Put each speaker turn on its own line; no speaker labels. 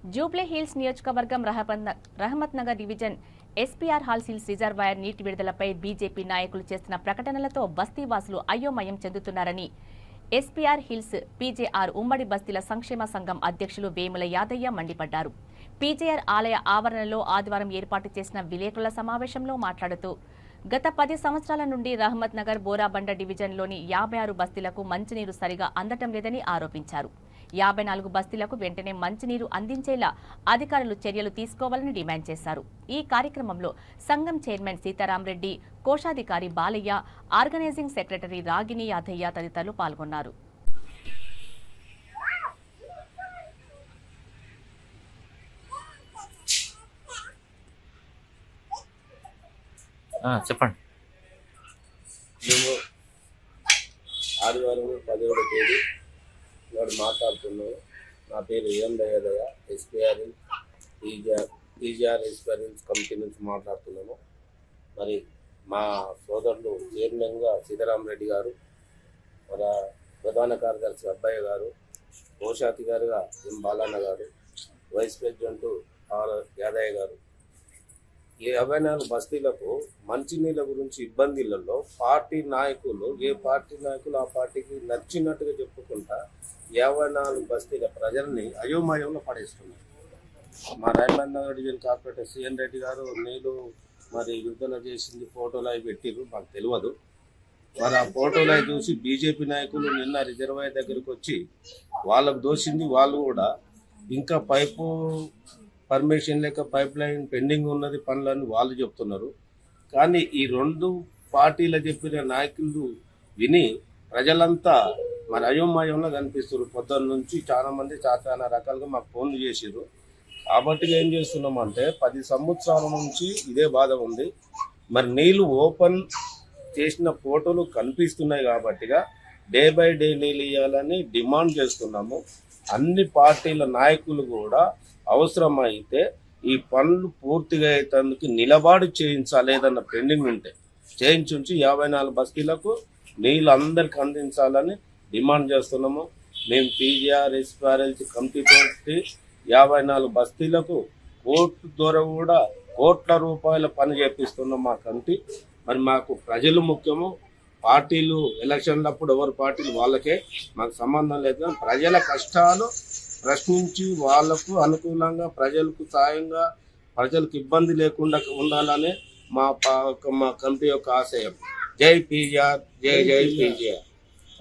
Jubilee hills నియోజకవర్గం Rahmat Nagar division SPR hall hills reservoir నీటి విడుదలపై BJP నాయకులు చేస్తున్న ప్రకటనలతో బస్తీవాసులు అయోమయం చెందుతున్నారని ఎస్పీఆర్ హిల్స్ పీజేఆర్ ఉమ్మడి బస్తీల సంక్షేమ సంఘం అధ్యక్షులు వేముల యాదయ్య మండిపడ్డారు. పీజేఆర్ ఆలయ ఆవరణలో ఆదివారం ఏర్పాటు చేసిన విలేకరుల సమావేశంలో మాట్లాడుతూ గత 10 సంవత్సరాల నుండి రహమత్ నగర్ బోరాబండ డివిజన్లోని 56 బస్తీలకు మంచినీరు సరిగా అందటం లేదని ఆరోపించారు. 54 బస్తీలకు వెంటనే మంచినీరు అందించేలా అధికారులు చర్యలు తీసుకోవాలని డిమాండ్ చేశారు. ఈ కార్యక్రమంలో సంఘం చైర్మన్ సీతారాంరెడ్డి, కోశాధికారి బాలయ్య, ఆర్గనైజింగ్ సెక్రటరీ రాగిణి యాదయ్య తదితరులు పాల్గొన్నారు.
చెప్పండి.
మేము ఆదివారం 17వ తేదీ నాడు మాట్లాడుతున్నాము. నా పేరు ఏం దయాదయ, ఎస్పీఆర్ పీజీఆర్ ఎస్పీఆర్ కమిటీ నుంచి మాట్లాడుతున్నాము. మరి మా సోదరులు చైర్మన్గా సీతారామరెడ్డి గారు, మన ప్రధాన కార్యదర్శి అబ్బాయి గారు, కోశాధికారిగా ఎం బాలన్న గారు, వైస్ ప్రెసిడెంట్ యాదయ్య గారు, ఈ 54 బస్తీలకు మంచినీళ్ళ గురించి ఇబ్బందులలో పార్టీ నాయకులు ఏ పార్టీ నాయకులు ఆ పార్టీకి నచ్చినట్టుగా చెప్పుకుంటా 54 బస్తీల ప్రజల్ని అయోమయంలో పడేస్తున్నారు. మా Rahmat Nagar division corporator CN Reddy garu నీళ్ళు మరి విడుదల చేసింది ఫోటోలు అవి పెట్టిరు, మాకు తెలియదు. మరి ఆ ఫోటోలు అవి చూసి బీజేపీ నాయకులు నిన్న రిజర్వాయర్ దగ్గరికి వచ్చి వాళ్ళకు దోషింది వాళ్ళు కూడా ఇంకా పైపు పర్మిషన్ లేక పైప్ లైన్ పెండింగ్ ఉన్నది పనులని వాళ్ళు చెప్తున్నారు. కానీ ఈ 2 పార్టీలు చెప్పిన నాయకులు విని ప్రజలంతా మరి అయోమయంలో కనిపిస్తారు. పొద్దున్న నుంచి చాలా మంది చాలా రకాలుగా మాకు ఫోన్లు చేసారు. కాబట్టి ఏం చేస్తున్నామంటే 10 సంవత్సరాల నుంచి ఇదే బాధ ఉంది. మరి నీళ్లు ఓపెన్ చేసిన ఫోటోలు కనిపిస్తున్నాయి కాబట్టిగా డే బై డే నీళ్ళు ఇవ్వాలని డిమాండ్ చేస్తున్నాము. అన్ని పార్టీల నాయకులు కూడా అవసరమైతే ఈ పనులు పూర్తిగా అయ్యేందుకు నిలబడి చేయించాలి. ఏదన్నా పెండింగ్ ఉంటే చేయించి 54 బస్తీలకు నీళ్ళు అందరికి అందించాలని డిమాండ్ చేస్తున్నాము. మేము పీజీఆర్ ఎస్పీఆర్ఎల్సీ కమిటీతో 54 బస్తీలకు కోర్టు ద్వారా కూడా కోట్ల రూపాయల పని చేపిస్తున్నాం మా కమిటీ. మరి మాకు ప్రజలు ముఖ్యము. పార్టీలు ఎలక్షన్లప్పుడు ఎవరు పార్టీలు వాళ్ళకే, మాకు సంబంధం లేదు. ప్రజల కష్టాలు ప్రశ్నించి వాళ్లకు అనుకూలంగా ప్రజలకు సాయంగా ప్రజలకు ఇబ్బంది లేకుండా ఉండాలనే మా కమిటీ యొక్క ఆశయం. జై పీజీఆర్, జై జై పీజీఆర్.